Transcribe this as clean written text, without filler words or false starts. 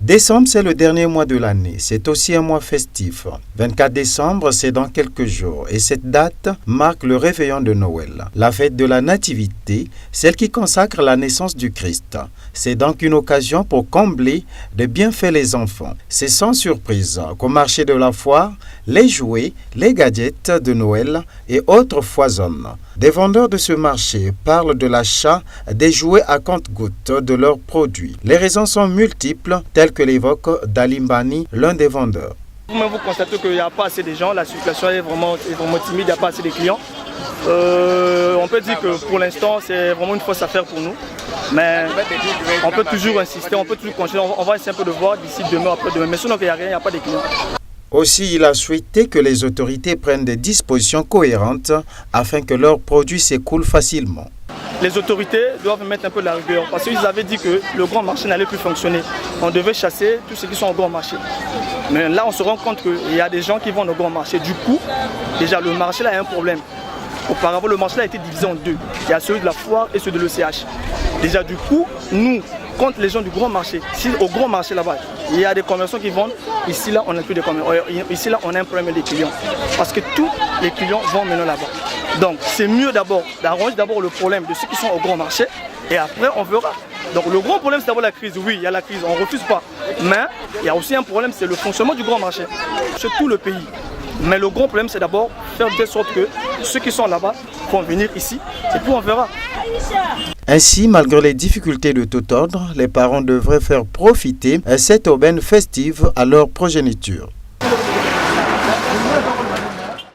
Décembre, c'est le dernier mois de l'année. C'est aussi un mois festif. 24 décembre, c'est dans quelques jours. Et cette date marque le réveillon de Noël. La fête de la Nativité, celle qui consacre la naissance du Christ. C'est donc une occasion pour combler de bienfaits les enfants. C'est sans surprise qu'au marché de la foire, les jouets, les gadgets de Noël et autres foisonnent. Des vendeurs de ce marché parlent de l'achat des jouets à compte-gouttes de leurs produits. Les raisons sont multiples, telles que l'évoque Dalimbani, l'un des vendeurs. Vous constatez qu'il n'y a pas assez de gens, la circulation est vraiment timide, il n'y a pas assez de clients. On peut dire que pour l'instant, c'est vraiment une fausse affaire pour nous. Mais on peut toujours insister, on peut toujours continuer. On va essayer un peu de voir d'ici demain, après-demain. Mais sinon, il n'y a rien, il n'y a pas de clients. Aussi, il a souhaité que les autorités prennent des dispositions cohérentes afin que leurs produits s'écoulent facilement. Les autorités doivent mettre un peu de la rigueur parce qu'ils avaient dit que le grand marché n'allait plus fonctionner. On devait chasser tous ceux qui sont au grand marché. Mais là, on se rend compte qu'il y a des gens qui vont au grand marché. Du coup, déjà, le marché là a un problème. Auparavant, le marché là a été divisé en deux. Il y a celui de la foire et celui de l'ECH. Déjà, du coup, nous, contre les gens du grand marché, si au grand marché là-bas, il y a des commerçants qui vendent, ici là, on n'a plus de commerçants. Ici là, on a un problème des clients. Parce que tous les clients vont maintenant là-bas. Donc, c'est mieux d'abord d'arranger d'abord le problème de ceux qui sont au grand marché et après, on verra. Donc, le grand problème, c'est d'abord la crise. Oui, il y a la crise, on ne refuse pas. Mais il y a aussi un problème, c'est le fonctionnement du grand marché. C'est tout le pays. Mais le grand problème, c'est d'abord faire de sorte que ceux qui sont là-bas vont venir ici et puis on verra. Ainsi, malgré les difficultés de tout ordre, les parents devraient faire profiter cette aubaine festive à leur progéniture.